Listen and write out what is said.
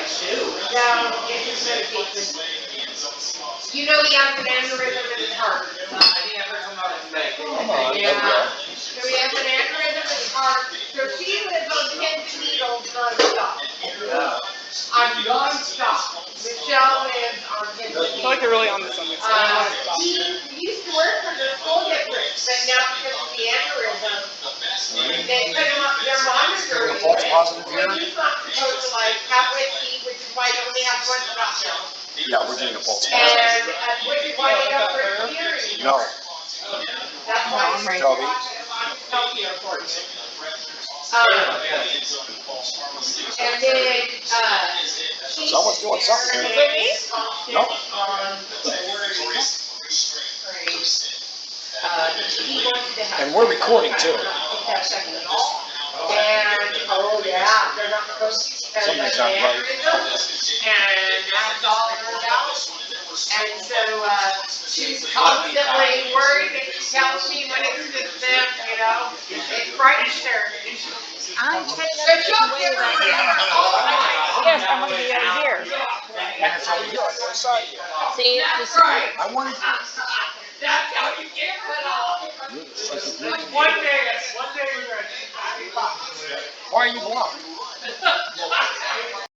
No, it's just medication. You know he has an aneurysm in his heart. Come on, Yeah. there we go. So he has an aneurysm in his heart. So she lives on pins and needles nonstop. Yeah. On nonstop. Michelle lives on pins and I feel like needles. you're really on to something. So He used to work for the school district, but now because of the aneurysm, they put him up, they're monitoring him. False positive But here? he's not supposed to like have whiskey, which is why he only has one shot now. Yeah, we're doing a false And, positive. which is why they don't bring hearing. No. That's why I'm right. Toby. healthier for you. And then, Someone's doing something is here. it me? No. He wants to have. And we're recording too. And, oh yeah, they're not supposed to. Something's not right. And that's all they're about. And so, she's constantly worried and she tells me when it's just them, you know, it frightens her. I'm So she'll give her all the time. Yes, I want to be out here. And it's over here on the other side here. See, That's right. I wanted That's how you get it all. One day we're gonna. Why are you blocked?